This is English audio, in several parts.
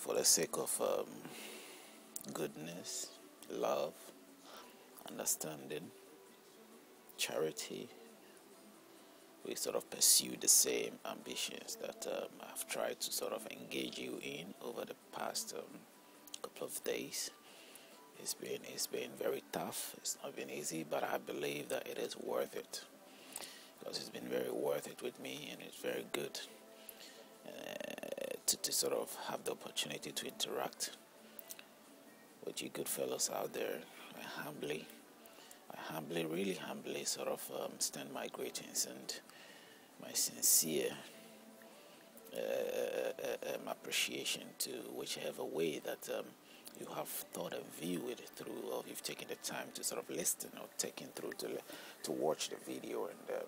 for the sake of goodness, love, understanding, charity, we sort of pursue the same ambitions that I've tried to sort of engage you in over the past couple of days. It's been very tough. It's not been easy, but I believe that it is worth it, because it's been very worth it with me, and it's very good to sort of have the opportunity to interact with you good fellows out there. I really humbly sort of extend my greetings and my sincere appreciation to whichever way that you have thought and viewed it through, or you've taken the time to sort of listen or taken through to watch the video and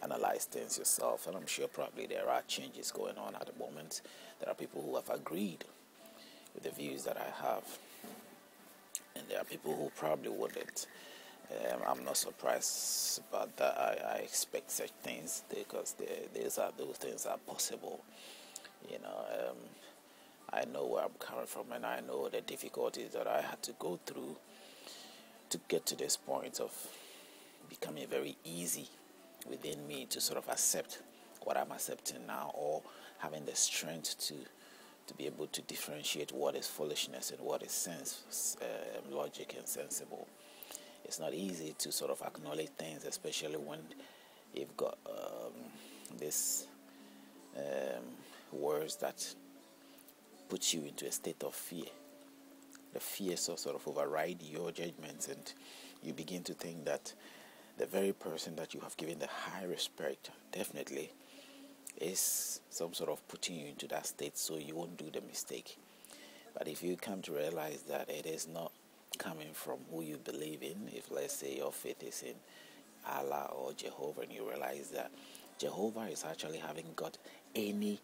analyze things yourself. And I'm sure probably there are changes going on at the moment. There are people who have agreed with the views that I have, and there are people who probably wouldn't. I'm not surprised about that. I expect such things, because those things are possible. I know where I'm coming from, and I know the difficulties that I had to go through to get to this point of becoming very easy within me to sort of accept what I'm accepting now, or having the strength to be able to differentiate what is foolishness and what is logic and sensible. It's not easy to sort of acknowledge things, especially when you've got this words that put you into a state of fear. The fear sort of override your judgments, and you begin to think that the very person that you have given the high respect definitely is some sort of putting you into that state so you won't do the mistake. But if you come to realize that it is not coming from who you believe in, if let's say your faith is in Allah or Jehovah, and you realize that Jehovah is actually having got any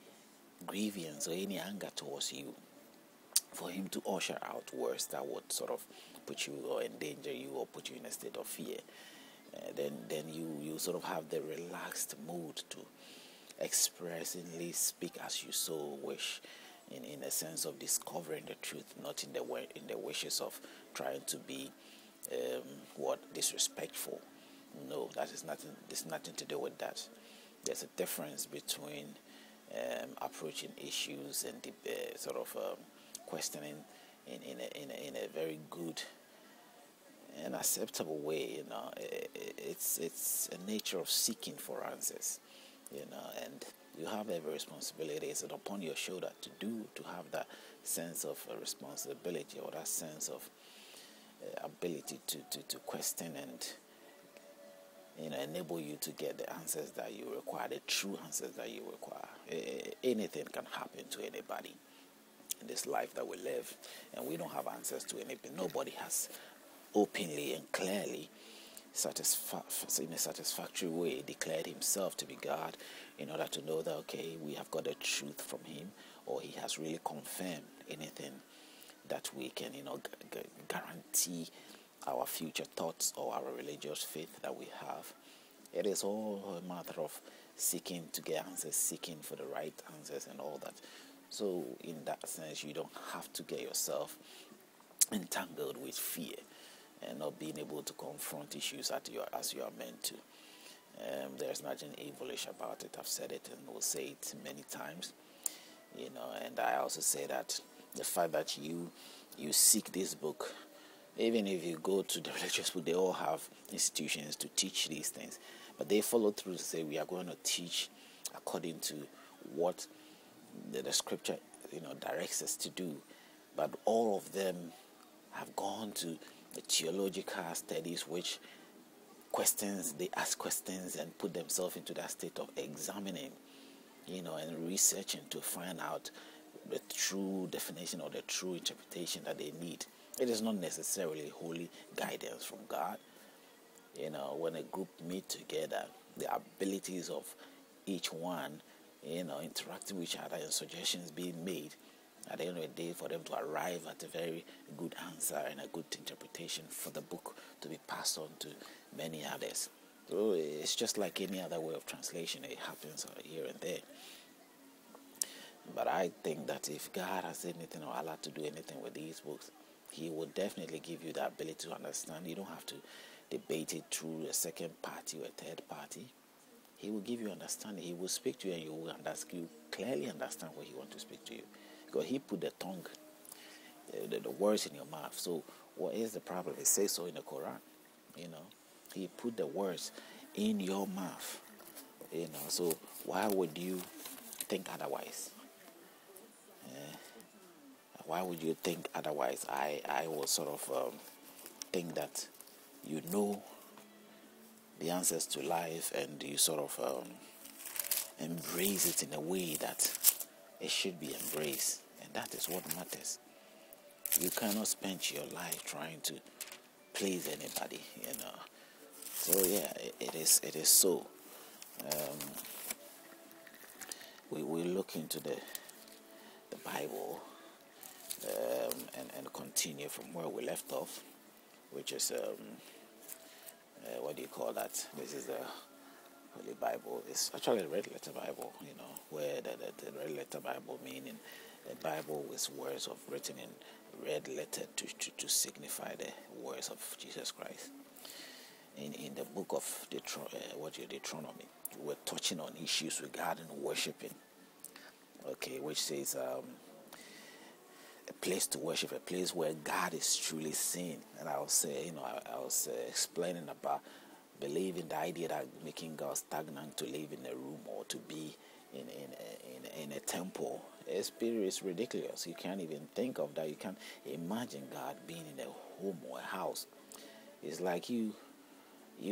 grievance or any anger towards you, for him to usher out words that would sort of put you or endanger you or put you in a state of fear, then you sort of have the relaxed mood to expressingly speak as you so wish, in a sense of discovering the truth, not in the wishes of trying to be disrespectful. No, that is nothing. There's nothing to do with that. There's a difference between approaching issues and sort of questioning in a very good and acceptable way. It's a nature of seeking for answers. And you have every responsibility. It's upon your shoulder to have that sense of responsibility, or that sense of ability to question and enable you to get the answers that you require, the true answers that you require. Anything can happen to anybody in this life that we live, and we don't have answers to anything. Nobody has openly and clearly, in a satisfactory way, declared himself to be God, in order to know that, okay, we have got the truth from him, or he has really confirmed anything that we can guarantee our future thoughts or our religious faith that we have. It is all a matter of seeking to get answers, seeking for the right answers and all that. So in that sense, you don't have to get yourself entangled with fear and not being able to confront issues as you are meant to. There's nothing evilish about it. I've said it and will say it many times. And I also say that the fact that you seek this book, even if you go to the religious book, they all have institutions to teach these things, but they follow through to say we are going to teach according to what the scripture directs us to do. But all of them have gone to the theological studies, which they ask questions and put themselves into that state of examining, and researching to find out the true definition or the true interpretation that they need. It is not necessarily holy guidance from God. When a group meet together, the abilities of each one, interacting with each other and suggestions being made, at the end of the day, for them to arrive at a very good answer and a good interpretation for the book to be passed on to many others. So it's just like any other way of translation. It happens here and there. But I think that if God has anything or Allah to do anything with these books, He will definitely give you the ability to understand. You don't have to debate it through a second party or a third party. He will give you understanding. He will speak to you, and you will you clearly understand what He wants to speak to you. Because He put the tongue, the words in your mouth. So what is the problem? It says so in the Quran. He put the words in your mouth. So why would you think otherwise? Why would you think otherwise? I will sort of think that you know the answers to life, and you sort of embrace it in a way that it should be embraced, and that is what matters. You cannot spend your life trying to please anybody, So yeah, it is so. We will look into the Bible and continue from where we left off, which is what do you call that? This is the Holy Bible. It's actually a red letter Bible, where the red letter Bible meaning a Bible with words of written in red letter to signify the words of Jesus Christ. In the book of Deuteronomy, we're touching on issues regarding worshiping. Okay, which says a place to worship, a place where God is truly seen. And I was explaining about believing the idea that making God stagnant to live in a room or to be in a temple is ridiculous. You can't even think of that. You can't imagine God being in a home or a house. It's like you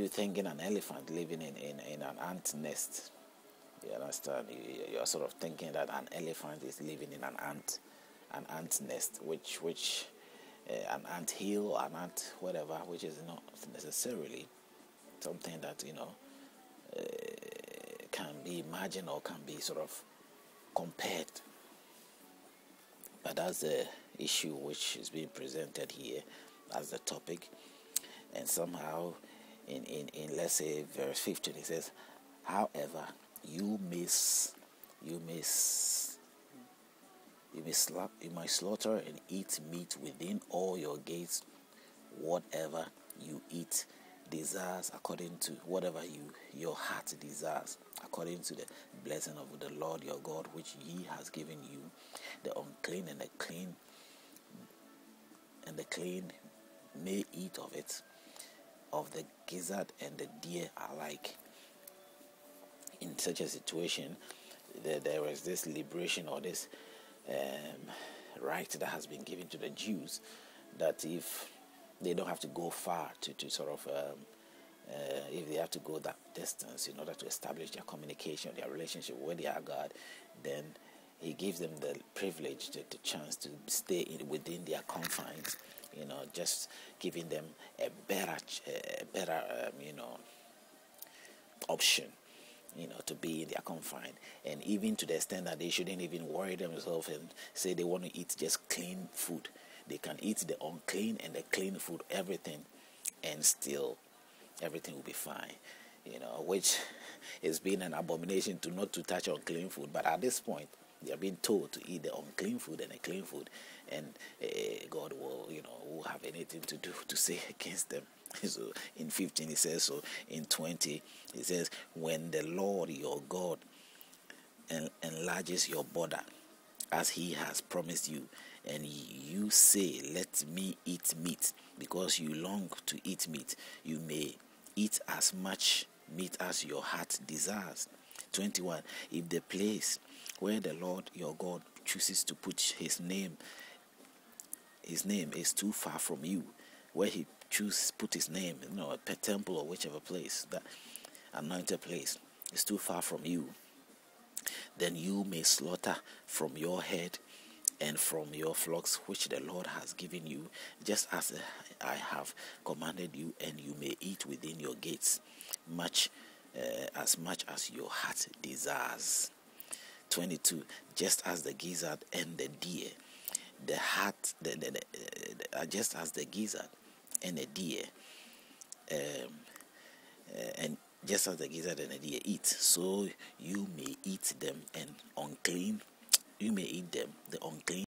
thinking an elephant living in an ant nest. You understand? You're sort of thinking that an elephant is living in an ant nest, which an ant hill, an ant whatever, which is not necessarily something that can be imagined or can be sort of compared. But that's the issue which is being presented here as the topic, and somehow in let's say verse 15 it says, however, you may slaughter and eat meat within all your gates. Whatever you eat desires according to whatever your heart desires, according to the blessing of the Lord your God, which He has given you. The unclean and the clean may eat of it. Of the gizzard and the deer alike. In such a situation, there was this liberation or this right that has been given to the Jews, that if they don't have to go far to sort of if they have to go that distance in order to establish their communication, their relationship with their God, then He gives them the privilege, the chance to stay within their confines, just giving them a better option, to be in their confine. And even to the extent that they shouldn't even worry themselves and say they want to eat just clean food. They can eat the unclean and the clean food, everything, and still everything will be fine, which has been an abomination not to touch unclean food. But at this point, they are being told to eat the unclean food and the clean food, and God will have anything to do to say against them. So in 15 it says so. In 20 it says, when the Lord your God enlarges your border as He has promised you, and you say, let me eat meat, because you long to eat meat, you may eat as much meat as your heart desires. 21, if the place where the Lord your God chooses to put his name is too far from you, where He put His name, a pet temple or whichever place, that anointed place is too far from you, then you may slaughter from your head and from your flocks which the Lord has given you, just as I have commanded you, and you may eat within your gates as much as your heart desires. 22, just as the gizzard and the deer, just as the gizzard and the deer, and just as the gizzard and the deer eat, so you may eat them, and unclean you may eat them, the unclean